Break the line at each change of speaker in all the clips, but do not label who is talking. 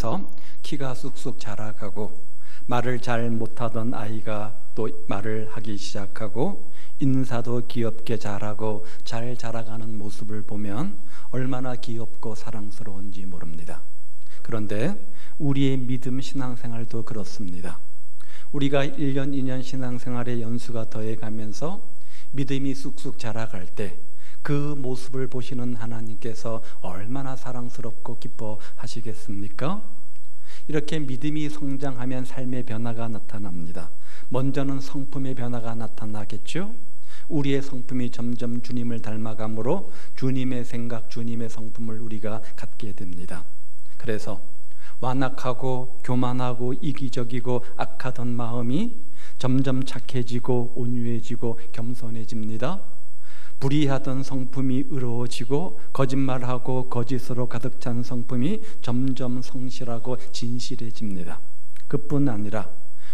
하면서 키가 쑥쑥 자라가고 말을 잘 못하던 아이가 또 말을 하기 시작하고 인사도 귀엽게 잘하고 잘 자라가는 모습을 보면 얼마나 귀엽고 사랑스러운지 모릅니다. 그런데 우리의 믿음 신앙생활도 그렇습니다. 우리가 1년, 2년 신앙생활의 연수가 더해가면서 믿음이 쑥쑥 자라갈 때 그 모습을 보시는 하나님께서 얼마나 사랑스럽고 기뻐하시겠습니까? 이렇게 믿음이 성장하면 삶의 변화가 나타납니다. 먼저는 성품의 변화가 나타나겠죠? 우리의 성품이 점점 주님을 닮아가므로 주님의 생각, 주님의 성품을 우리가 갖게 됩니다. 그래서 완악하고 교만하고 이기적이고 악하던 마음이 점점 착해지고 온유해지고 겸손해집니다. 불의하던 성품이 의로워지고 거짓말하고 거짓으로 가득 찬 성품이 점점 성실하고 진실해집니다. 그뿐 아니라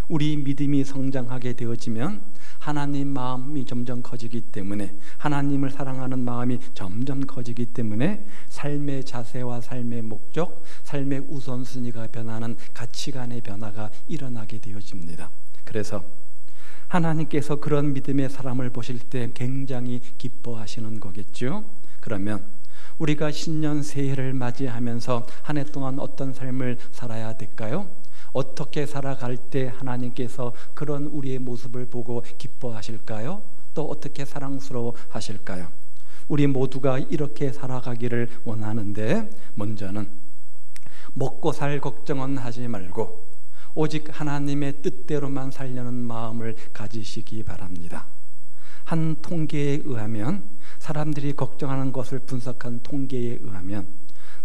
우리 믿음이 성장하게 되어지면 하나님 마음이 점점 커지기 때문에 하나님을 사랑하는 마음이 점점 커지기 때문에 삶의 자세와 삶의 목적, 삶의 우선순위가 변하는 가치관의 변화가 일어나게 되어집니다. 그래서 하나님께서 그런 믿음의 사람을 보실 때 굉장히 기뻐하시는 거겠죠. 그러면 우리가 신년 새해를 맞이하면서 한 해 동안 어떤 삶을 살아야 될까요? 어떻게 살아갈 때 하나님께서 그런 우리의 모습을 보고 기뻐하실까요? 또 어떻게 사랑스러워 하실까요? 우리 모두가 이렇게 살아가기를 원하는데, 먼저는 먹고 살 걱정은 하지 말고 오직 하나님의 뜻대로만 살려는 마음을 가지시기 바랍니다. 한 통계에 의하면, 사람들이 걱정하는 것을 분석한 통계에 의하면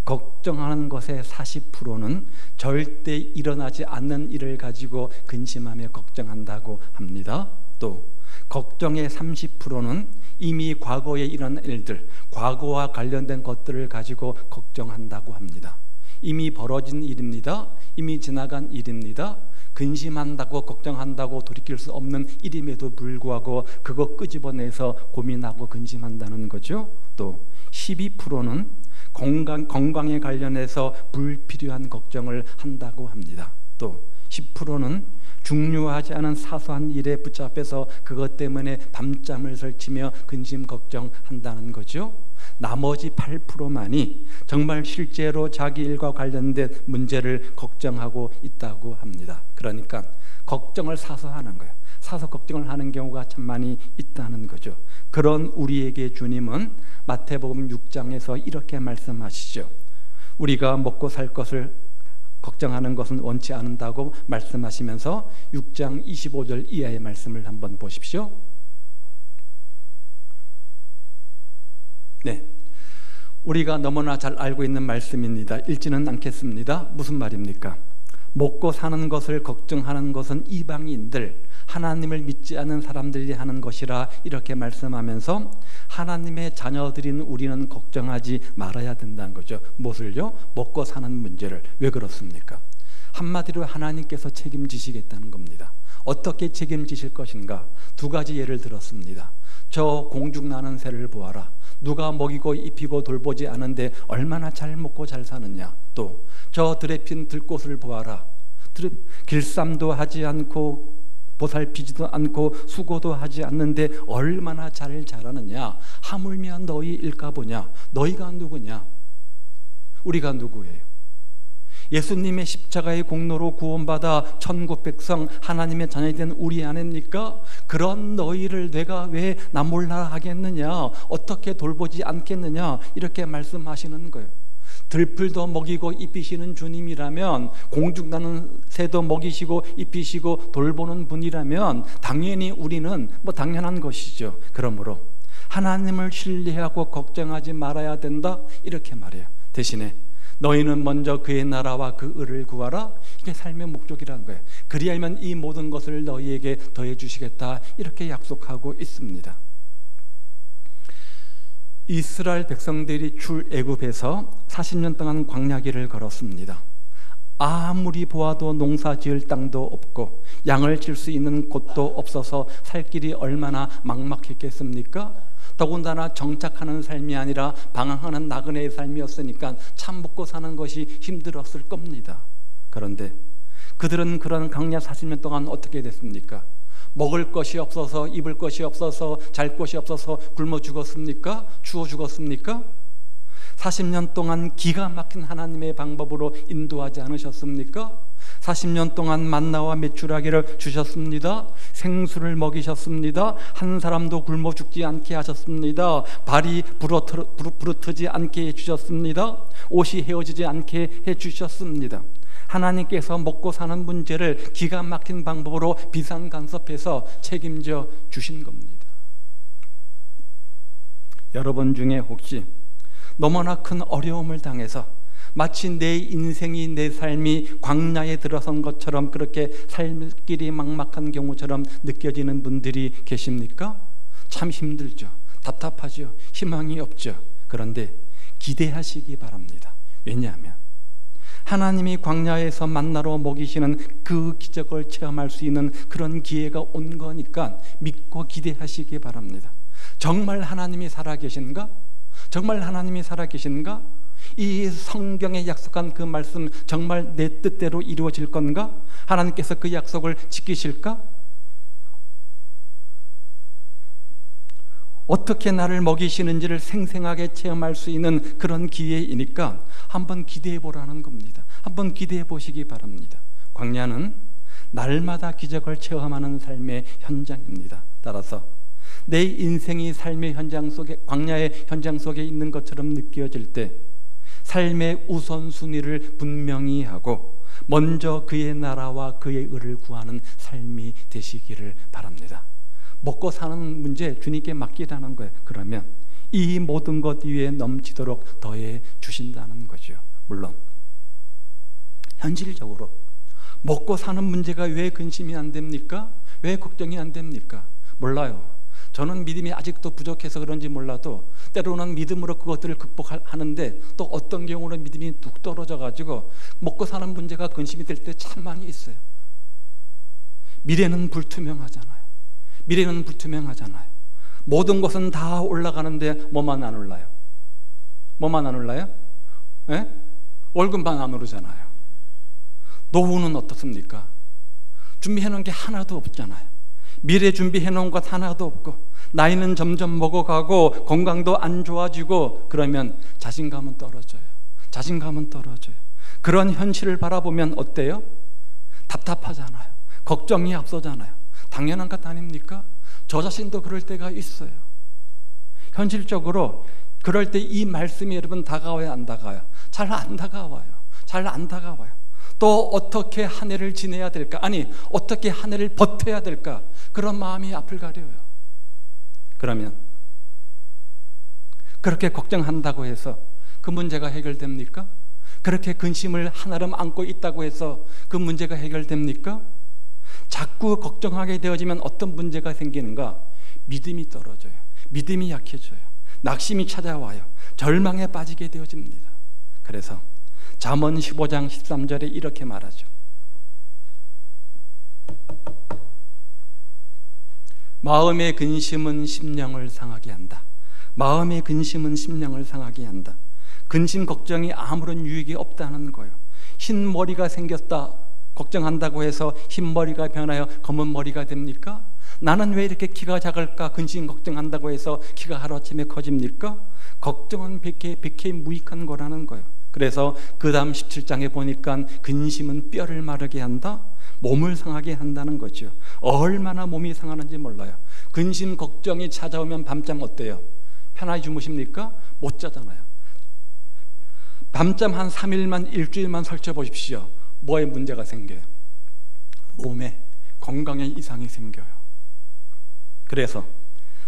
걱정하는 것의 40%는 절대 일어나지 않는 일을 가지고 근심하며 걱정한다고 합니다. 또 걱정의 30%는 이미 과거에 일어난 일들, 과거와 관련된 것들을 가지고 걱정한다고 합니다. 이미 벌어진 일입니다. 이미 지나간 일입니다. 근심한다고 걱정한다고 돌이킬 수 없는 일임에도 불구하고 그거 끄집어내서 고민하고 근심한다는 거죠. 또 12%는 건강에 관련해서 불필요한 걱정을 한다고 합니다. 또 10%는 중요하지 않은 사소한 일에 붙잡혀서 그것 때문에 밤잠을 설치며 근심 걱정한다는 거죠. 나머지 8%만이 정말 실제로 자기 일과 관련된 문제를 걱정하고 있다고 합니다. 그러니까 걱정을 사서 하는 거예요. 사서 걱정을 하는 경우가 참 많이 있다는 거죠. 그런 우리에게 주님은 마태복음 6장에서 이렇게 말씀하시죠. 우리가 먹고 살 것을 걱정하는 것은 원치 않는다고 말씀하시면서 6장 25절 이하의 말씀을 한번 보십시오. 네, 우리가 너무나 잘 알고 있는 말씀입니다. 읽지는 않겠습니다. 무슨 말입니까? 먹고 사는 것을 걱정하는 것은 이방인들, 하나님을 믿지 않는 사람들이 하는 것이라 이렇게 말씀하면서 하나님의 자녀들인 우리는 걱정하지 말아야 된다는 거죠. 무엇을요? 먹고 사는 문제를. 왜 그렇습니까? 한마디로 하나님께서 책임지시겠다는 겁니다. 어떻게 책임지실 것인가? 두 가지 예를 들었습니다. 저 공중 나는 새를 보아라. 누가 먹이고 입히고 돌보지 않은데 얼마나 잘 먹고 잘 사느냐. 또 저 들에 핀 들꽃을 보아라. 길쌈도 하지 않고 보살피지도 않고 수고도 하지 않는데 얼마나 잘 자라느냐. 하물며 너희 일까보냐. 너희가 누구냐? 우리가 누구예요? 예수님의 십자가의 공로로 구원받아 천국 백성 하나님의 자녀이 된 우리 아닙니까? 그런 너희를 내가 왜 나 몰라 하겠느냐? 어떻게 돌보지 않겠느냐? 이렇게 말씀하시는 거예요. 들풀도 먹이고 입히시는 주님이라면, 공중 나는 새도 먹이시고 입히시고 돌보는 분이라면 당연히 우리는 당연한 것이죠. 그러므로 하나님을 신뢰하고 걱정하지 말아야 된다, 이렇게 말해요. 대신에 너희는 먼저 그의 나라와 그 의를 구하라. 이게 삶의 목적이라는 거예요. 그리하면 이 모든 것을 너희에게 더해 주시겠다, 이렇게 약속하고 있습니다. 이스라엘 백성들이 출애굽에서 40년 동안 광야길을 걸었습니다. 아무리 보아도 농사 지을 땅도 없고 양을 칠 수 있는 곳도 없어서 살 길이 얼마나 막막했겠습니까? 더군다나 정착하는 삶이 아니라 방황하는 나그네의 삶이었으니까 참 먹고 사는 것이 힘들었을 겁니다. 그런데 그들은 그런 광야 40년 동안 어떻게 됐습니까? 먹을 것이 없어서, 입을 것이 없어서, 잘 곳이 없어서 굶어 죽었습니까? 추워 죽었습니까? 40년 동안 기가 막힌 하나님의 방법으로 인도하지 않으셨습니까? 40년 동안 만나와 메추라기를 주셨습니다. 생수를 먹이셨습니다. 한 사람도 굶어 죽지 않게 하셨습니다. 발이 부르트지 않게 해주셨습니다. 옷이 헤어지지 않게 해주셨습니다. 하나님께서 먹고 사는 문제를 기가 막힌 방법으로 비상간섭해서 책임져 주신 겁니다. 여러분 중에 혹시 너무나 큰 어려움을 당해서 마치 내 인생이, 내 삶이 광야에 들어선 것처럼 그렇게 살 길이 막막한 경우처럼 느껴지는 분들이 계십니까? 참 힘들죠. 답답하죠. 희망이 없죠. 그런데 기대하시기 바랍니다. 왜냐하면 하나님이 광야에서 만나로 먹이시는 그 기적을 체험할 수 있는 그런 기회가 온 거니까 믿고 기대하시기 바랍니다. 정말 하나님이 살아계신가? 정말 하나님이 살아계신가? 이 성경에 약속한 그 말씀 정말 내 뜻대로 이루어질 건가? 하나님께서 그 약속을 지키실까? 어떻게 나를 먹이시는지를 생생하게 체험할 수 있는 그런 기회이니까 한번 기대해 보라는 겁니다. 한번 기대해 보시기 바랍니다. 광야는 날마다 기적을 체험하는 삶의 현장입니다. 따라서 내 인생이 삶의 현장 속에, 광야의 현장 속에 있는 것처럼 느껴질 때 삶의 우선순위를 분명히 하고 먼저 그의 나라와 그의 의를 구하는 삶이 되시기를 바랍니다. 먹고 사는 문제 주님께 맡기라는 거예요. 그러면 이 모든 것 위에 넘치도록 더해 주신다는 거죠. 물론 현실적으로 먹고 사는 문제가 왜 근심이 안 됩니까? 왜 걱정이 안 됩니까? 몰라요. 저는 믿음이 아직도 부족해서 그런지 몰라도 때로는 믿음으로 그것들을 극복하는데 또 어떤 경우는 믿음이 뚝 떨어져가지고 먹고 사는 문제가 근심이 될 때 참 많이 있어요. 미래는 불투명하잖아요. 미래는 불투명하잖아요. 모든 것은 다 올라가는데 뭐만 안 올라요? 뭐만 안 올라요? 예? 월급만 안 오르잖아요. 노후는 어떻습니까? 준비해놓은 게 하나도 없잖아요. 미래 준비해놓은 것 하나도 없고 나이는 점점 먹어가고 건강도 안 좋아지고 그러면 자신감은 떨어져요. 자신감은 떨어져요. 그런 현실을 바라보면 어때요? 답답하잖아요. 걱정이 앞서잖아요. 당연한 것 아닙니까? 저 자신도 그럴 때가 있어요. 현실적으로 그럴 때 이 말씀이 여러분 다가와요, 안 다가와요? 잘 안 다가와요. 잘 안 다가와요. 또 어떻게 한 해를 지내야 될까? 아니, 어떻게 한 해를 버텨야 될까? 그런 마음이 앞을 가려요. 그러면 그렇게 걱정한다고 해서 그 문제가 해결됩니까? 그렇게 근심을 한아름 안고 있다고 해서 그 문제가 해결됩니까? 자꾸 걱정하게 되어지면 어떤 문제가 생기는가? 믿음이 떨어져요. 믿음이 약해져요. 낙심이 찾아와요. 절망에 빠지게 되어집니다. 그래서 잠언 15장 13절에 이렇게 말하죠. 마음의 근심은 심령을 상하게 한다. 마음의 근심은 심령을 상하게 한다. 근심 걱정이 아무런 유익이 없다는 거예요. 흰 머리가 생겼다 걱정한다고 해서 흰 머리가 변하여 검은 머리가 됩니까? 나는 왜 이렇게 키가 작을까? 근심 걱정한다고 해서 키가 하루아침에 커집니까? 걱정은 백해 무익한 거라는 거예요. 그래서 그 다음 17장에 보니까 근심은 뼈를 마르게 한다? 몸을 상하게 한다는 거죠. 얼마나 몸이 상하는지 몰라요. 근심 걱정이 찾아오면 밤잠 어때요? 편하게 주무십니까? 못 자잖아요. 밤잠 한 3일만 일주일만 설쳐보십시오. 뭐에 문제가 생겨요? 몸에 건강에 이상이 생겨요. 그래서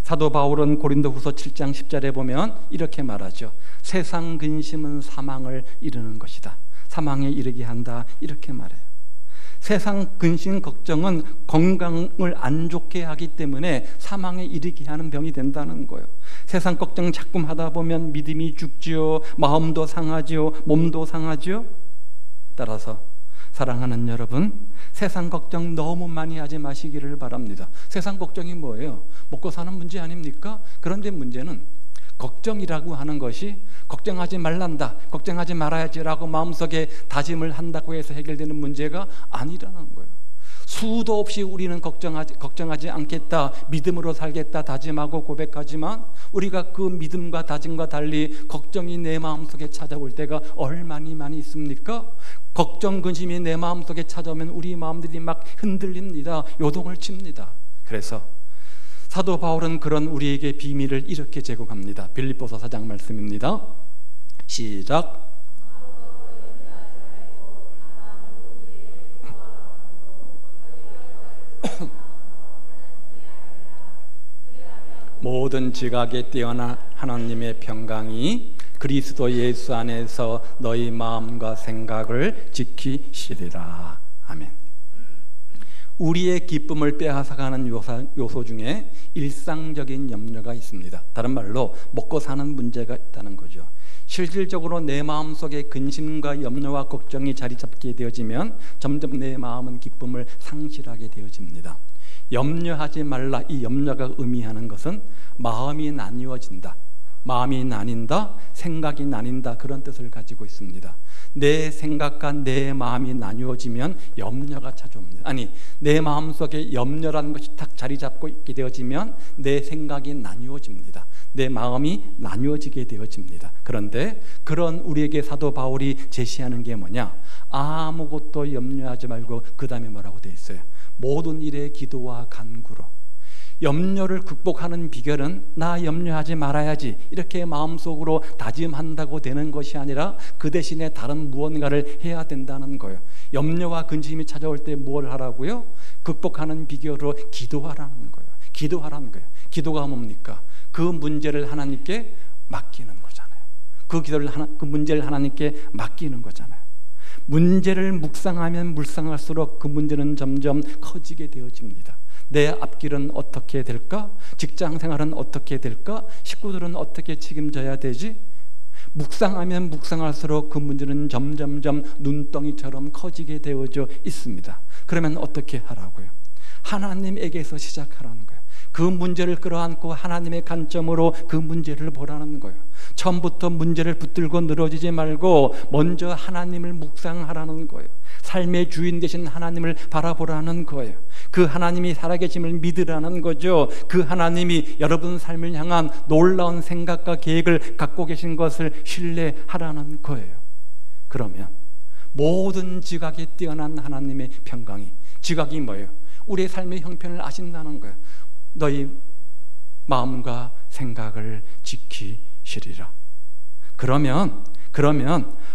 사도 바울은 고린도후서 7장 10절에 보면 이렇게 말하죠. 세상 근심은 사망을 이루는 것이다. 사망에 이르게 한다. 이렇게 말해요. 세상 근심 걱정은 건강을 안 좋게 하기 때문에 사망에 이르게 하는 병이 된다는 거예요. 세상 걱정 자꾸 하다 보면 믿음이 죽지요. 마음도 상하지요. 몸도 상하지요. 따라서 사랑하는 여러분, 세상 걱정 너무 많이 하지 마시기를 바랍니다. 세상 걱정이 뭐예요? 먹고 사는 문제 아닙니까? 그런데 문제는 걱정이라고 하는 것이 걱정하지 말란다, 걱정하지 말아야지라고 마음속에 다짐을 한다고 해서 해결되는 문제가 아니라는 거예요. 수도 없이 우리는 걱정하지 않겠다, 믿음으로 살겠다 다짐하고 고백하지만 우리가 그 믿음과 다짐과 달리 걱정이 내 마음속에 찾아올 때가 얼마나 많이 있습니까? 걱정, 근심이 내 마음속에 찾아오면 우리 마음들이 막 흔들립니다. 요동을 칩니다. 그래서 사도 바울은 그런 우리에게 비밀을 이렇게 제공합니다. 빌립보서 4장 말씀입니다. 시작. 모든 지각에 뛰어난 하나님의 평강이 그리스도 예수 안에서 너희 마음과 생각을 지키시리라. 아멘. 우리의 기쁨을 빼앗아가는 요소 중에 일상적인 염려가 있습니다. 다른 말로 먹고 사는 문제가 있다는 거죠. 실질적으로 내 마음속에 근심과 염려와 걱정이 자리 잡게 되어지면 점점 내 마음은 기쁨을 상실하게 되어집니다. 염려하지 말라, 이 염려가 의미하는 것은 마음이 나뉘어진다, 마음이 나뉜다, 생각이 나뉜다, 그런 뜻을 가지고 있습니다. 내 생각과 내 마음이 나뉘어지면 염려가 찾아옵니다. 아니, 내 마음속에 염려라는 것이 딱 자리 잡고 있게 되어지면 내 생각이 나뉘어집니다. 내 마음이 나뉘어지게 되어집니다. 그런데 그런 우리에게 사도 바울이 제시하는 게 뭐냐? 아무것도 염려하지 말고 그 다음에 뭐라고 되어 있어요? 모든 일에 기도와 간구로. 염려를 극복하는 비결은 나 염려하지 말아야지 이렇게 마음속으로 다짐한다고 되는 것이 아니라 그 대신에 다른 무언가를 해야 된다는 거예요. 염려와 근심이 찾아올 때 뭘 하라고요? 극복하는 비결로 기도하라는 거예요. 기도하라는 거예요. 기도가 뭡니까? 그 문제를 하나님께 맡기는 거잖아요. 그 문제를 하나님께 맡기는 거잖아요. 문제를 묵상하면 묵상할수록 그 문제는 점점 커지게 되어집니다. 내 앞길은 어떻게 될까? 직장 생활은 어떻게 될까? 식구들은 어떻게 책임져야 되지? 묵상하면 묵상할수록 그 문제는 점점점 눈덩이처럼 커지게 되어져 있습니다. 그러면 어떻게 하라고요? 하나님에게서 시작하라는 거예요. 그 문제를 끌어안고 하나님의 관점으로 그 문제를 보라는 거예요. 처음부터 문제를 붙들고 늘어지지 말고 먼저 하나님을 묵상하라는 거예요. 삶의 주인 되신 하나님을 바라보라는 거예요. 그 하나님이 살아계심을 믿으라는 거죠. 그 하나님이 여러분 삶을 향한 놀라운 생각과 계획을 갖고 계신 것을 신뢰하라는 거예요. 그러면 모든 지각에 뛰어난 하나님의 평강이, 지각이 뭐예요? 우리의 삶의 형편을 아신다는 거예요. 너희 마음과 생각을 지키시리라. 그러면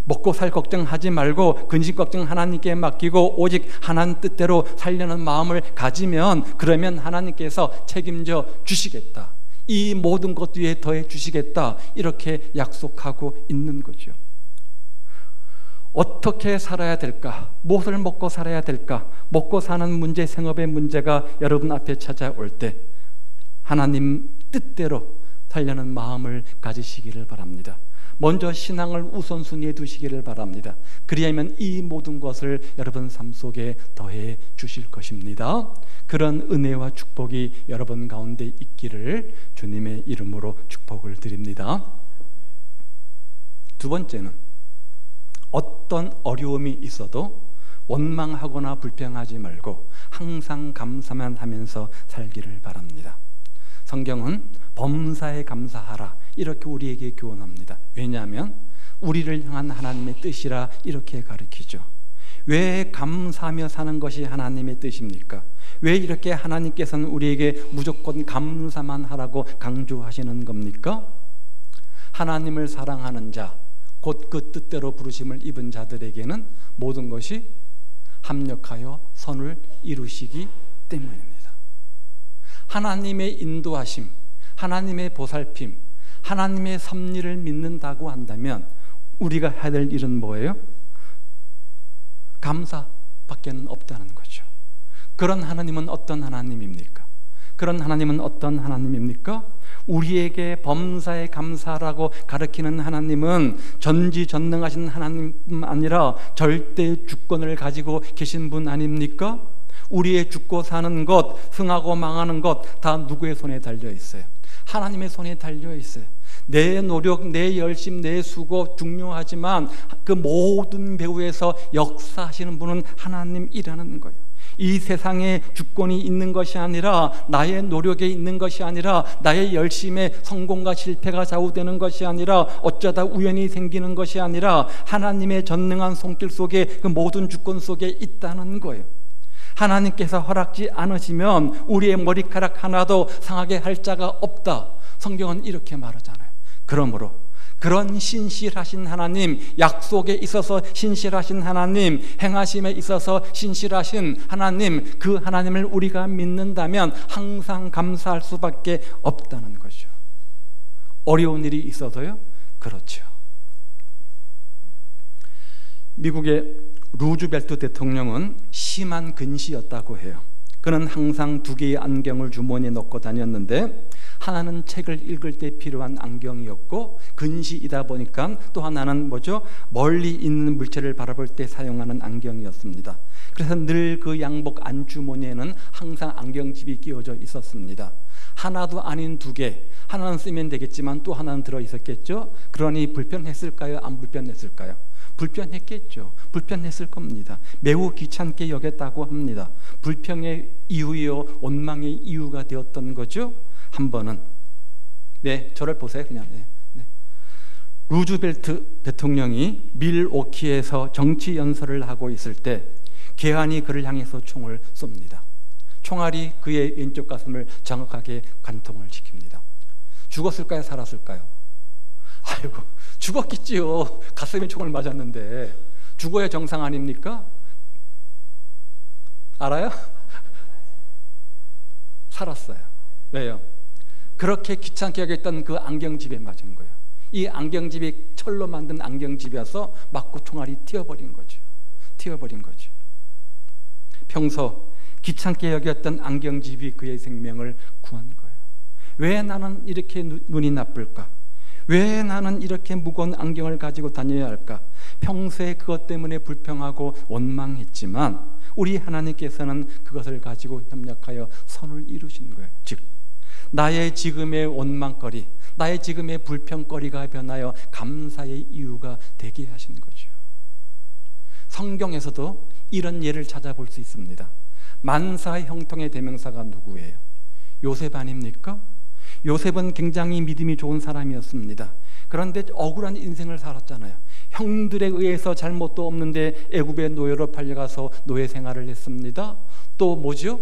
먹고 살 걱정하지 말고 근심 걱정 하나님께 맡기고 오직 하나님 뜻대로 살려는 마음을 가지면, 그러면 하나님께서 책임져 주시겠다, 이 모든 것 위에 더해 주시겠다, 이렇게 약속하고 있는 거죠. 어떻게 살아야 될까? 무엇을 먹고 살아야 될까? 먹고 사는 문제, 생업의 문제가 여러분 앞에 찾아올 때 하나님 뜻대로 살려는 마음을 가지시기를 바랍니다. 먼저 신앙을 우선순위에 두시기를 바랍니다. 그리하면 이 모든 것을 여러분 삶 속에 더해 주실 것입니다. 그런 은혜와 축복이 여러분 가운데 있기를 주님의 이름으로 축복을 드립니다. 두 번째는, 어떤 어려움이 있어도 원망하거나 불평하지 말고 항상 감사만 하면서 살기를 바랍니다. 성경은 범사에 감사하라 이렇게 우리에게 교훈합니다. 왜냐하면 우리를 향한 하나님의 뜻이라 이렇게 가르치죠. 왜 감사하며 사는 것이 하나님의 뜻입니까? 왜 이렇게 하나님께서는 우리에게 무조건 감사만 하라고 강조하시는 겁니까? 하나님을 사랑하는 자, 곧 그 뜻대로 부르심을 입은 자들에게는 모든 것이 합력하여 선을 이루시기 때문입니다. 하나님의 인도하심, 하나님의 보살핌, 하나님의 섭리를 믿는다고 한다면 우리가 해야 될 일은 뭐예요? 감사밖에는 없다는 거죠. 그런 하나님은 어떤 하나님입니까? 그런 하나님은 어떤 하나님입니까? 우리에게 범사에 감사라고 가르치는 하나님은 전지전능하신 하나님뿐 아니라 절대 주권을 가지고 계신 분 아닙니까? 우리의 죽고 사는 것, 흥하고 망하는 것 다 누구의 손에 달려 있어요? 하나님의 손에 달려 있어요. 내 노력, 내 열심, 내 수고 중요하지만 그 모든 배후에서 역사하시는 분은 하나님이라는 거예요. 이 세상에 주권이 있는 것이 아니라, 나의 노력에 있는 것이 아니라, 나의 열심에 성공과 실패가 좌우되는 것이 아니라, 어쩌다 우연히 생기는 것이 아니라 하나님의 전능한 손길 속에 그 모든 주권 속에 있다는 거예요. 하나님께서 허락지 않으시면 우리의 머리카락 하나도 상하게 할 자가 없다. 성경은 이렇게 말하잖아요. 그러므로 그런 신실하신 하나님, 약속에 있어서 신실하신 하나님, 행하심에 있어서 신실하신 하나님, 그 하나님을 우리가 믿는다면 항상 감사할 수밖에 없다는 거죠. 어려운 일이 있어서요? 그렇죠. 미국의 루즈벨트 대통령은 심한 근시였다고 해요. 그는 항상 2개의 안경을 주머니에 넣고 다녔는데, 하나는 책을 읽을 때 필요한 안경이었고, 근시이다 보니까 또 하나는 멀리 있는 물체를 바라볼 때 사용하는 안경이었습니다. 그래서 늘 그 양복 안주머니에는 항상 안경집이 끼워져 있었습니다. 하나도 아닌 2개, 하나는 쓰면 되겠지만 또 하나는 들어있었겠죠. 그러니 불편했을까요? 안 불편했을까요? 불편했겠죠. 불편했을 겁니다. 매우 귀찮게 여겼다고 합니다. 불평의 이유요, 원망의 이유가 되었던 거죠. 한 번은, 저를 보세요. 그냥. 루즈벨트 대통령이 밀워키에서 정치 연설을 하고 있을 때 괴한이 그를 향해서 총을 쏩니다. 총알이 그의 왼쪽 가슴을 정확하게 관통을 시킵니다. 죽었을까요? 살았을까요? 아이고, 죽었겠지요. 가슴에 총을 맞았는데. 죽어야 정상 아닙니까? 알아요? 살았어요. 왜요? 그렇게 귀찮게 여겼던 그 안경집에 맞은 거예요. 이 안경집이 철로 만든 안경집이어서 맞고 총알이 튀어버린 거죠. 평소 귀찮게 여겼던 안경집이 그의 생명을 구한 거예요. 왜 나는 이렇게 눈이 나쁠까? 왜 나는 이렇게 무거운 안경을 가지고 다녀야 할까? 평소에 그것 때문에 불평하고 원망했지만 우리 하나님께서는 그것을 가지고 협력하여 선을 이루신 거예요. 즉, 나의 지금의 원망거리, 나의 지금의 불평거리가 변하여 감사의 이유가 되게 하신 거죠. 성경에서도 이런 예를 찾아볼 수 있습니다. 만사의 형통의 대명사가 누구예요? 요셉 아닙니까? 요셉은 굉장히 믿음이 좋은 사람이었습니다. 그런데 억울한 인생을 살았잖아요. 형들에 의해서 잘못도 없는데 애굽의 노예로 팔려가서 노예 생활을 했습니다. 또 뭐죠?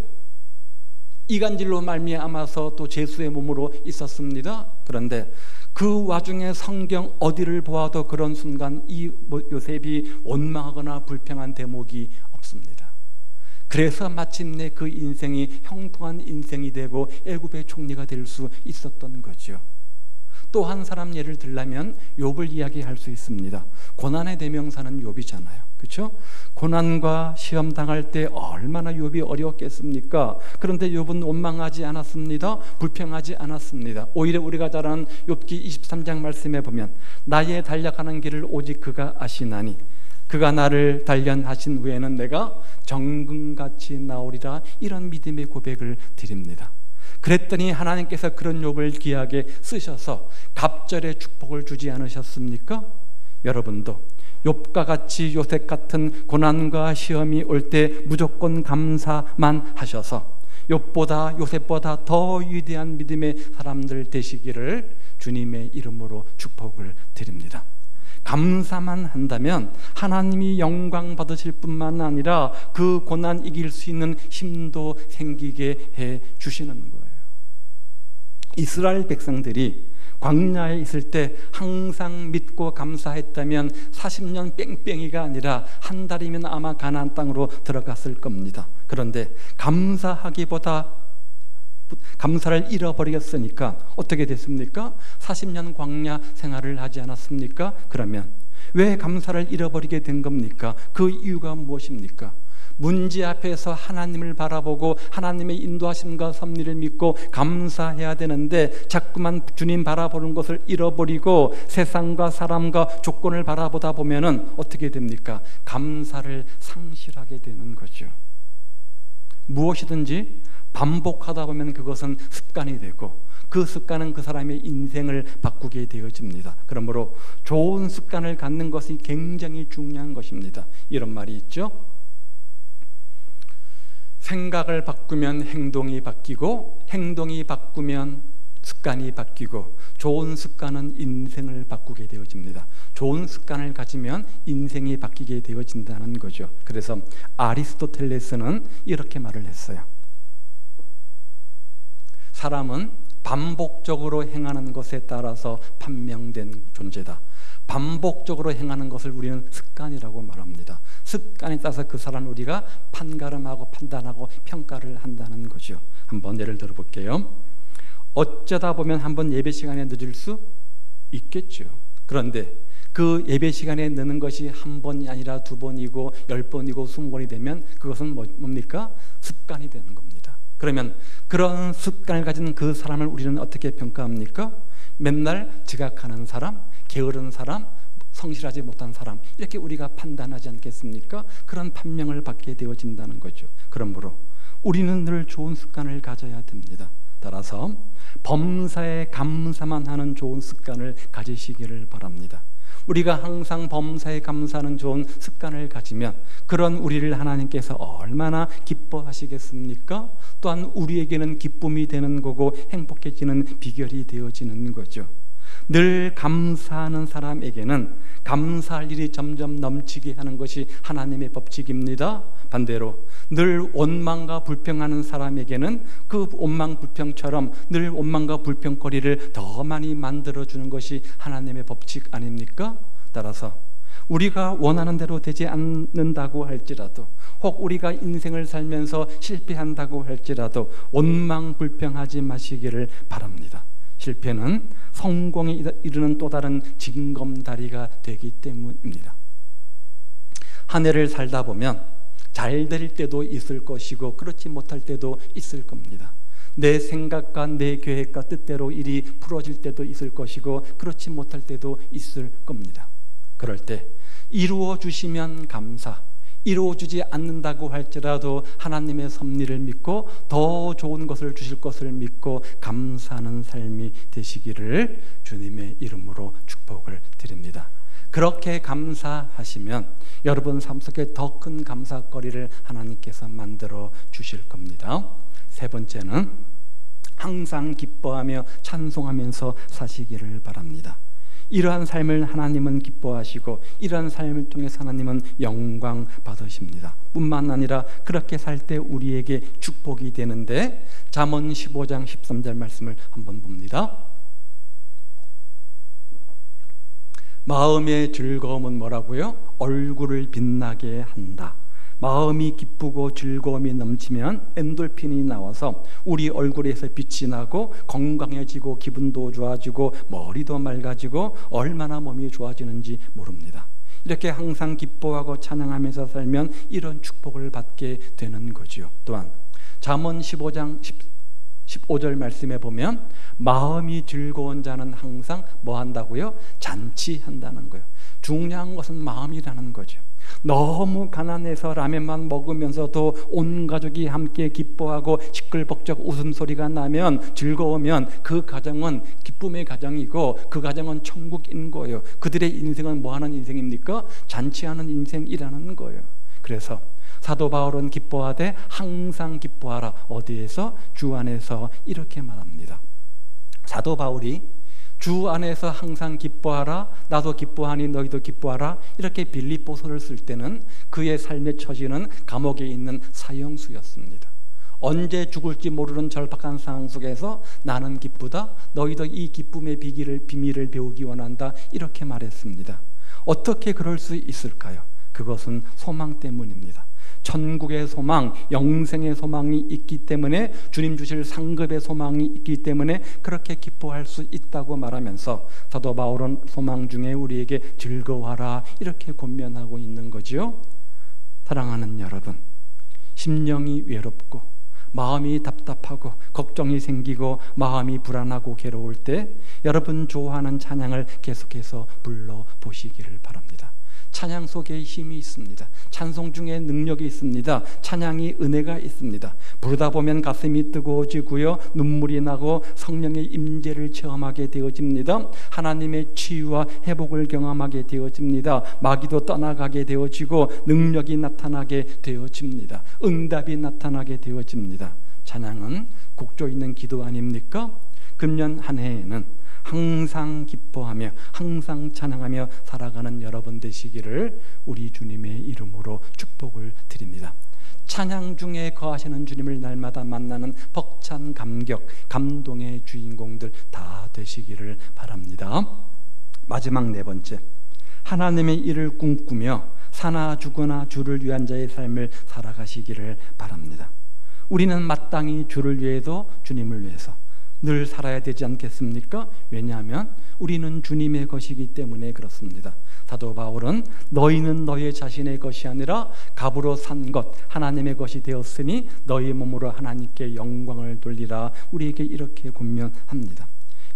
이간질로 말미암아서 또 죄수의 몸으로 있었습니다. 그런데 그 와중에 성경 어디를 보아도 그런 순간 이 요셉이 원망하거나 불평한 대목이 없습니다. 그래서 마침내 그 인생이 형통한 인생이 되고 애굽의 총리가 될 수 있었던 거죠. 또 한 사람 예를 들자면 욥을 이야기할 수 있습니다. 고난의 대명사는 욥이잖아요. 그렇죠? 고난과 시험 당할 때 얼마나 욥이 어려웠겠습니까? 그런데 욥은 원망하지 않았습니다. 불평하지 않았습니다. 오히려 우리가 잘 아는 욥기 23장 말씀에 보면 나의 달려가는 길을 오직 그가 아시나니 그가 나를 단련하신 후에는 내가 정금같이 나오리라, 이런 믿음의 고백을 드립니다. 그랬더니 하나님께서 그런 욥을 귀하게 쓰셔서 갑절의 축복을 주지 않으셨습니까? 여러분도 욥과 같이 요셉 같은 고난과 시험이 올 때 무조건 감사만 하셔서 욥보다 요셉보다 더 위대한 믿음의 사람들 되시기를 주님의 이름으로 축복을 드립니다. 감사만 한다면 하나님이 영광 받으실 뿐만 아니라 그 고난 이길 수 있는 힘도 생기게 해 주시는 거예요. 이스라엘 백성들이 광야에 있을 때 항상 믿고 감사했다면 40년 뺑뺑이가 아니라 한 달이면 아마 가나안 땅으로 들어갔을 겁니다. 그런데 감사를 잃어버렸으니까 어떻게 됐습니까? 40년 광야 생활을 하지 않았습니까? 그러면 왜 감사를 잃어버리게 된 겁니까? 그 이유가 무엇입니까? 문제 앞에서 하나님을 바라보고 하나님의 인도하심과 섭리를 믿고 감사해야 되는데 자꾸만 주님 바라보는 것을 잃어버리고 세상과 사람과 조건을 바라보다 보면은 어떻게 됩니까? 감사를 상실하게 되는 거죠. 무엇이든지 반복하다 보면 그것은 습관이 되고 그 습관은 그 사람의 인생을 바꾸게 되어집니다. 그러므로 좋은 습관을 갖는 것이 굉장히 중요한 것입니다. 이런 말이 있죠. 생각을 바꾸면 행동이 바뀌고 행동이 바꾸면 습관이 바뀌고 좋은 습관은 인생을 바꾸게 되어집니다. 좋은 습관을 가지면 인생이 바뀌게 되어진다는 거죠. 그래서 아리스토텔레스는 이렇게 말을 했어요. 사람은 반복적으로 행하는 것에 따라서 판명된 존재다. 반복적으로 행하는 것을 우리는 습관이라고 말합니다. 습관에 따라서 그 사람을 우리가 판가름하고 판단하고 평가를 한다는 거죠. 한번 예를 들어 볼게요. 어쩌다 보면 한번 예배 시간에 늦을 수 있겠죠. 그런데 그 예배 시간에 늦는 것이 한 번이 아니라 2번이고 10번이고 20번이 되면 그것은 뭡니까? 습관이 되는 겁니다. 그러면 그런 습관을 가진 그 사람을 우리는 어떻게 평가합니까? 맨날 지각하는 사람, 게으른 사람, 성실하지 못한 사람, 이렇게 우리가 판단하지 않겠습니까? 그런 판명을 받게 되어진다는 거죠. 그러므로 우리는 늘 좋은 습관을 가져야 됩니다. 따라서 범사에 감사만 하는 좋은 습관을 가지시기를 바랍니다. 우리가 항상 범사에 감사하는 좋은 습관을 가지면 그런 우리를 하나님께서 얼마나 기뻐하시겠습니까? 또한 우리에게는 기쁨이 되는 거고 행복해지는 비결이 되어지는 거죠. 늘 감사하는 사람에게는 감사할 일이 점점 넘치게 하는 것이 하나님의 법칙입니다. 반대로 늘 원망과 불평하는 사람에게는 그 원망 불평처럼 늘 원망과 불평거리를 더 많이 만들어주는 것이 하나님의 법칙 아닙니까? 따라서 우리가 원하는 대로 되지 않는다고 할지라도 혹 우리가 인생을 살면서 실패한다고 할지라도 원망 불평하지 마시기를 바랍니다. 실패는 성공에 이르는 또 다른 징검다리가 되기 때문입니다. 한 해를 살다 보면 잘 될 때도 있을 것이고 그렇지 못할 때도 있을 겁니다. 내 생각과 내 계획과 뜻대로 일이 풀어질 때도 있을 것이고 그렇지 못할 때도 있을 겁니다. 그럴 때 이루어 주시면 감사, 이루어주지 않는다고 할지라도 하나님의 섭리를 믿고 더 좋은 것을 주실 것을 믿고 감사하는 삶이 되시기를 주님의 이름으로 축복을 드립니다. 그렇게 감사하시면 여러분 삶 속에 더 큰 감사거리를 하나님께서 만들어 주실 겁니다. 세 번째는 항상 기뻐하며 찬송하면서 사시기를 바랍니다. 이러한 삶을 하나님은 기뻐하시고 이러한 삶을 통해서 하나님은 영광 받으십니다. 뿐만 아니라 그렇게 살 때 우리에게 축복이 되는데 잠언 15장 13절 말씀을 한번 봅니다. 마음의 즐거움은 뭐라고요? 얼굴을 빛나게 한다. 마음이 기쁘고 즐거움이 넘치면 엔돌핀이 나와서 우리 얼굴에서 빛이 나고 건강해지고 기분도 좋아지고 머리도 맑아지고 얼마나 몸이 좋아지는지 모릅니다. 이렇게 항상 기뻐하고 찬양하면서 살면 이런 축복을 받게 되는 거죠. 또한 잠언 15장 15절 말씀에 보면 마음이 즐거운 자는 항상 뭐 한다고요? 잔치한다는 거예요. 중요한 것은 마음이라는 거죠. 너무 가난해서 라면만 먹으면서도 온 가족이 함께 기뻐하고 시끌벅적 웃음소리가 나면 즐거우면 그 가정은 기쁨의 가정이고 그 가정은 천국인 거예요. 그들의 인생은 뭐하는 인생입니까? 잔치하는 인생이라는 거예요. 그래서 사도 바울은 기뻐하되 항상 기뻐하라. 어디에서? 주 안에서 이렇게 말합니다. 사도 바울이 주 안에서 항상 기뻐하라, 나도 기뻐하니 너희도 기뻐하라, 이렇게 빌립보서를 쓸 때는 그의 삶의 처지는 감옥에 있는 사형수였습니다. 언제 죽을지 모르는 절박한 상황 속에서 나는 기쁘다, 너희도 이 기쁨의 비밀을 배우기 원한다, 이렇게 말했습니다. 어떻게 그럴 수 있을까요? 그것은 소망 때문입니다. 천국의 소망, 영생의 소망이 있기 때문에, 주님 주실 상급의 소망이 있기 때문에 그렇게 기뻐할 수 있다고 말하면서 사도 바울은 소망 중에 우리에게 즐거워하라 이렇게 권면하고 있는 거지요. 사랑하는 여러분, 심령이 외롭고 마음이 답답하고 걱정이 생기고 마음이 불안하고 괴로울 때 여러분 좋아하는 찬양을 계속해서 불러보시기를 바랍니다. 찬양 속에 힘이 있습니다. 찬송 중에 능력이 있습니다. 찬양이 은혜가 있습니다. 부르다 보면 가슴이 뜨거워지고요, 눈물이 나고 성령의 임재를 체험하게 되어집니다. 하나님의 치유와 회복을 경험하게 되어집니다. 마귀도 떠나가게 되어지고 능력이 나타나게 되어집니다. 응답이 나타나게 되어집니다. 찬양은 곡조 있는 기도 아닙니까? 금년 한 해에는 항상 기뻐하며 항상 찬양하며 살아가는 여러분 되시기를 우리 주님의 이름으로 축복을 드립니다. 찬양 중에 거하시는 주님을 날마다 만나는 벅찬 감격, 감동의 주인공들 다 되시기를 바랍니다. 마지막 네 번째, 하나님의 일을 꿈꾸며 사나 죽으나 주를 위한 자의 삶을 살아가시기를 바랍니다. 우리는 마땅히 주를 위해서, 주님을 위해서 늘 살아야 되지 않겠습니까? 왜냐하면 우리는 주님의 것이기 때문에 그렇습니다. 사도 바울은 너희는 너희 자신의 것이 아니라 값으로 산 것 하나님의 것이 되었으니 너희 몸으로 하나님께 영광을 돌리라, 우리에게 이렇게 권면합니다.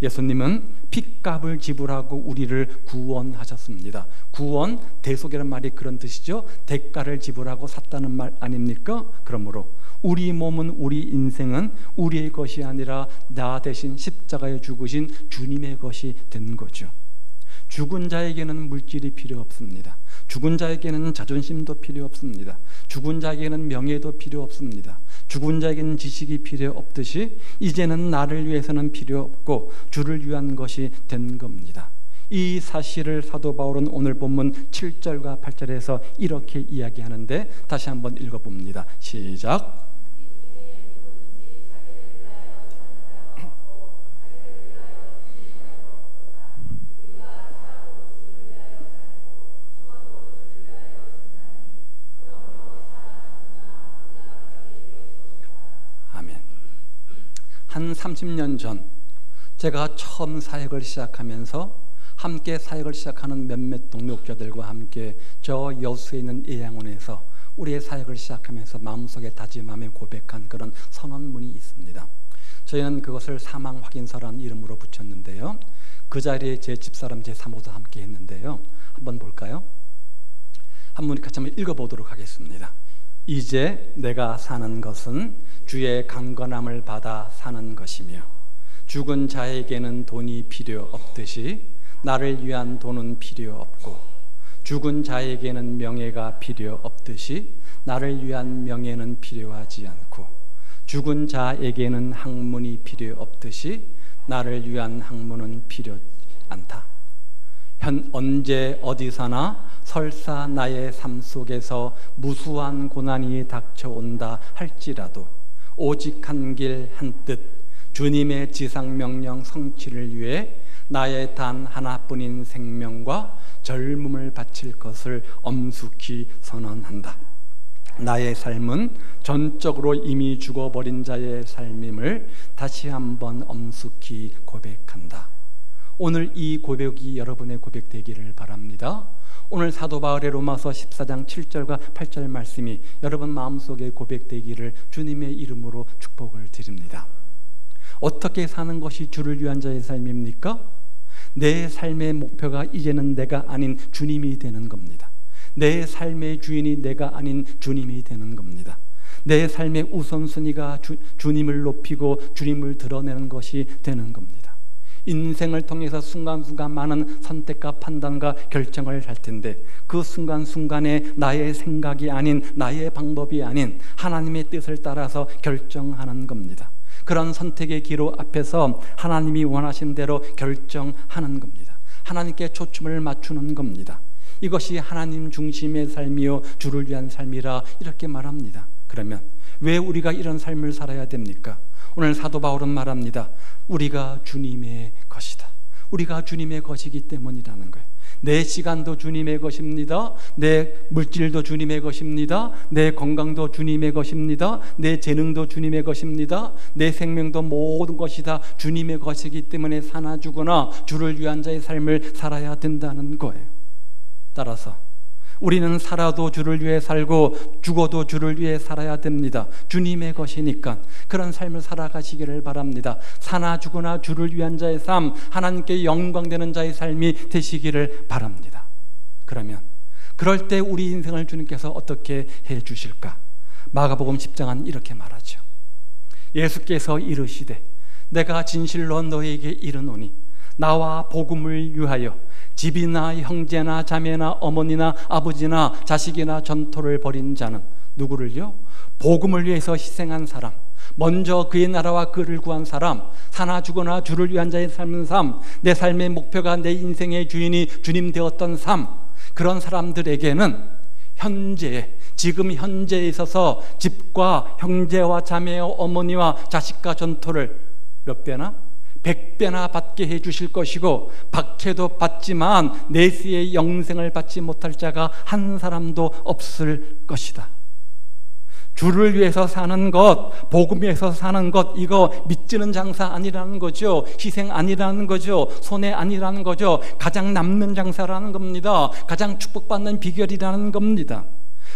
예수님은 핏값을 지불하고 우리를 구원하셨습니다. 구원, 대속이라는 말이 그런 뜻이죠. 대가를 지불하고 샀다는 말 아닙니까? 그러므로 우리 몸은, 우리 인생은 우리의 것이 아니라 나 대신 십자가에 죽으신 주님의 것이 된 거죠. 죽은 자에게는 물질이 필요 없습니다. 죽은 자에게는 자존심도 필요 없습니다. 죽은 자에게는 명예도 필요 없습니다. 죽은 자에게는 지식이 필요 없듯이 이제는 나를 위해서는 필요 없고 주를 위한 것이 된 겁니다. 이 사실을 사도 바울은 오늘 본문 7절과 8절에서 이렇게 이야기하는데 다시 한번 읽어봅니다. 시작. 한 30년 전 제가 처음 사역을 시작하면서 함께 사역을 시작하는 몇몇 동역자들과 함께 저 여수에 있는 예양원에서 우리의 사역을 시작하면서 마음속에 다짐하며 고백한 그런 선언문이 있습니다. 저희는 그것을 사망 확인서라는 이름으로 붙였는데요, 그 자리에 제 집사람, 제 사모도 함께 했는데요, 한번 볼까요? 한번 같이 한번 읽어보도록 하겠습니다. 이제 내가 사는 것은 주의 강건함을 받아 사는 것이며 죽은 자에게는 돈이 필요 없듯이 나를 위한 돈은 필요 없고 죽은 자에게는 명예가 필요 없듯이 나를 위한 명예는 필요하지 않고 죽은 자에게는 학문이 필요 없듯이 나를 위한 학문은 필요 않다. 언제 어디서나 설사 나의 삶 속에서 무수한 고난이 닥쳐온다 할지라도 오직 한 길 한 뜻 주님의 지상명령 성취를 위해 나의 단 하나뿐인 생명과 젊음을 바칠 것을 엄숙히 선언한다. 나의 삶은 전적으로 이미 죽어버린 자의 삶임을 다시 한번 엄숙히 고백한다. 오늘 이 고백이 여러분의 고백 되기를 바랍니다. 오늘 사도 바울의 로마서 14장 7절과 8절 말씀이 여러분 마음속에 고백되기를 주님의 이름으로 축복을 드립니다. 어떻게 사는 것이 주를 위한 자의 삶입니까? 내 삶의 목표가 이제는 내가 아닌 주님이 되는 겁니다. 내 삶의 주인이 내가 아닌 주님이 되는 겁니다. 내 삶의 우선순위가 주님을 높이고 주님을 드러내는 것이 되는 겁니다. 인생을 통해서 순간순간 많은 선택과 판단과 결정을 할 텐데 그 순간순간에 나의 생각이 아닌, 나의 방법이 아닌 하나님의 뜻을 따라서 결정하는 겁니다. 그런 선택의 기로 앞에서 하나님이 원하신 대로 결정하는 겁니다. 하나님께 초점을 맞추는 겁니다. 이것이 하나님 중심의 삶이요 주를 위한 삶이라 이렇게 말합니다. 그러면 왜 우리가 이런 삶을 살아야 됩니까? 오늘 사도 바울은 말합니다. 우리가 주님의 것이다. 우리가 주님의 것이기 때문이라는 거예요. 내 시간도 주님의 것입니다. 내 물질도 주님의 것입니다. 내 건강도 주님의 것입니다. 내 재능도 주님의 것입니다. 내 생명도 모든 것이 다 주님의 것이기 때문에 사나 죽으나 주를 위한 자의 삶을 살아야 된다는 거예요. 따라서 우리는 살아도 주를 위해 살고 죽어도 주를 위해 살아야 됩니다. 주님의 것이니까 그런 삶을 살아가시기를 바랍니다. 사나 죽으나 주를 위한 자의 삶, 하나님께 영광되는 자의 삶이 되시기를 바랍니다. 그러면 그럴 때 우리 인생을 주님께서 어떻게 해 주실까? 마가복음 10장은 이렇게 말하죠. 예수께서 이르시되 내가 진실로 너에게 이르노니 나와 복음을 위하여 집이나 형제나 자매나 어머니나 아버지나 자식이나 전토를 벌인 자는 누구를요? 복음을 위해서 희생한 사람, 먼저 그의 나라와 그를 구한 사람, 사나 죽거나 주를 위한 자의 삶은 삶, 내 삶의 목표가 내 인생의 주인이 주님 되었던 삶, 그런 사람들에게는 지금 현재에 있어서 집과 형제와 자매와 어머니와 자식과 전토를 몇 배나? 100배나 받게 해 주실 것이고, 받게도 받지만 내세의 영생을 받지 못할 자가 한 사람도 없을 것이다. 주를 위해서 사는 것, 복음 위해서 사는 것, 이거 믿지는 장사 아니라는 거죠. 희생 아니라는 거죠. 손해 아니라는 거죠. 가장 남는 장사라는 겁니다. 가장 축복받는 비결이라는 겁니다.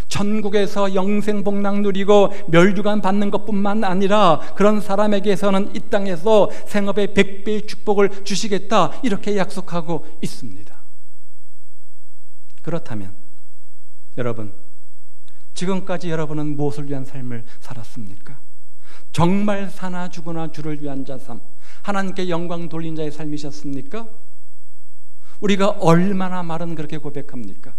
천국에서 영생 복락 누리고 멸류관 받는 것뿐만 아니라 그런 사람에게서는 이 땅에서 생업의 100배의 축복을 주시겠다, 이렇게 약속하고 있습니다. 그렇다면 여러분, 지금까지 여러분은 무엇을 위한 삶을 살았습니까? 정말 사나 죽으나 주를 위한 자 삶, 하나님께 영광 돌린 자의 삶이셨습니까? 우리가 얼마나 말은 그렇게 고백합니까?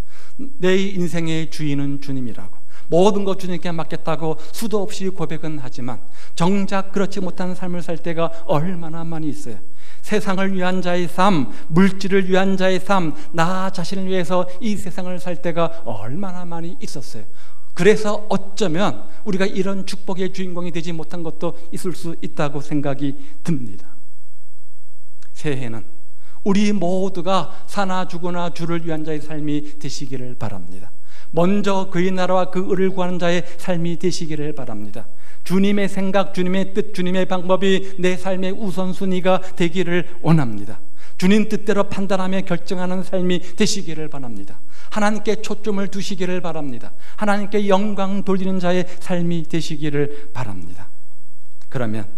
내 인생의 주인은 주님이라고, 모든 것 주님께 맡겼다고 수도 없이 고백은 하지만 정작 그렇지 못한 삶을 살 때가 얼마나 많이 있어요. 세상을 위한 자의 삶, 물질을 위한 자의 삶, 나 자신을 위해서 이 세상을 살 때가 얼마나 많이 있었어요. 그래서 어쩌면 우리가 이런 축복의 주인공이 되지 못한 것도 있을 수 있다고 생각이 듭니다. 새해는 우리 모두가 사나 죽으나 주를 위한 자의 삶이 되시기를 바랍니다. 먼저 그의 나라와 그 의를 구하는 자의 삶이 되시기를 바랍니다. 주님의 생각, 주님의 뜻, 주님의 방법이 내 삶의 우선순위가 되기를 원합니다. 주님 뜻대로 판단하며 결정하는 삶이 되시기를 바랍니다. 하나님께 초점을 두시기를 바랍니다. 하나님께 영광 돌리는 자의 삶이 되시기를 바랍니다. 그러면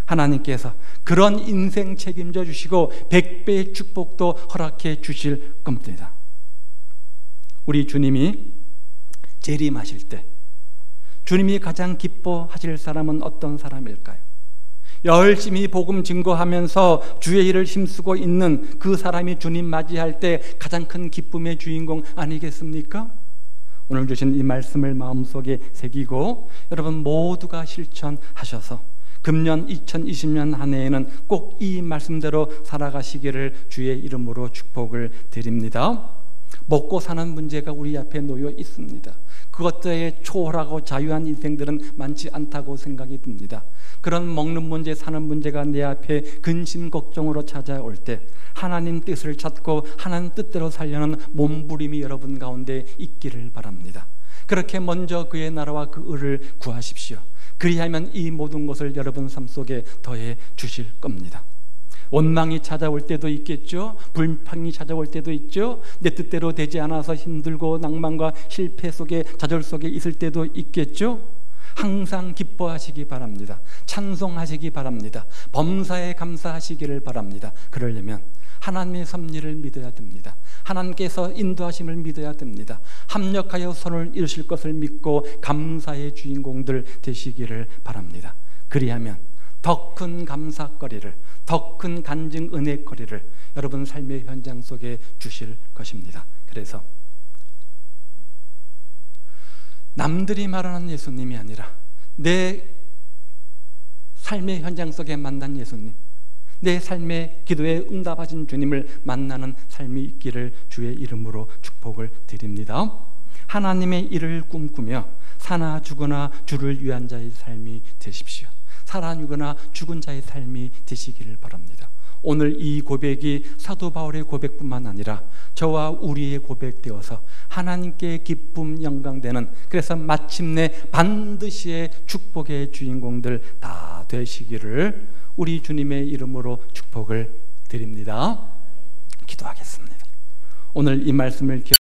하나님께서 그런 인생 책임져 주시고 100배의 축복도 허락해 주실 겁니다. 우리 주님이 재림하실 때 주님이 가장 기뻐하실 사람은 어떤 사람일까요? 열심히 복음 증거하면서 주의 일을 힘쓰고 있는 그 사람이 주님 맞이할 때 가장 큰 기쁨의 주인공 아니겠습니까? 오늘 주신 이 말씀을 마음속에 새기고 여러분 모두가 실천하셔서 금년 2020년 한 해에는 꼭 이 말씀대로 살아가시기를 주의 이름으로 축복을 드립니다. 먹고 사는 문제가 우리 앞에 놓여 있습니다. 그것들에 초월하고 자유한 인생들은 많지 않다고 생각이 듭니다. 그런 먹는 문제, 사는 문제가 내 앞에 근심 걱정으로 찾아올 때 하나님 뜻을 찾고 하나님 뜻대로 살려는 몸부림이 여러분 가운데 있기를 바랍니다. 그렇게 먼저 그의 나라와 그 의를 구하십시오. 그리하면 이 모든 것을 여러분 삶 속에 더해 주실 겁니다. 원망이 찾아올 때도 있겠죠. 불평이 찾아올 때도 있죠. 내 뜻대로 되지 않아서 힘들고 낭만과 실패 속에, 좌절 속에 있을 때도 있겠죠. 항상 기뻐하시기 바랍니다. 찬송하시기 바랍니다. 범사에 감사하시기를 바랍니다. 그러려면 하나님의 섭리를 믿어야 됩니다. 하나님께서 인도하심을 믿어야 됩니다. 합력하여 선을 이루실 것을 믿고 감사의 주인공들 되시기를 바랍니다. 그리하면 더 큰 감사거리를, 더 큰 간증 은혜거리를 여러분 삶의 현장 속에 주실 것입니다. 그래서 남들이 말하는 예수님이 아니라 내 삶의 현장 속에 만난 예수님, 내 삶의 기도에 응답하신 주님을 만나는 삶이 있기를 주의 이름으로 축복을 드립니다. 하나님의 일을 꿈꾸며 사나 죽으나 주를 위한 자의 삶이 되십시오. 살아 죽으나 죽은 자의 삶이 되시기를 바랍니다. 오늘 이 고백이 사도 바울의 고백뿐만 아니라 저와 우리의 고백되어서 하나님께 기쁨 영광되는, 그래서 마침내 반드시의 축복의 주인공들 다 되시기를 우리 주님의 이름으로 축복을 드립니다. 기도하겠습니다. 오늘 이 말씀을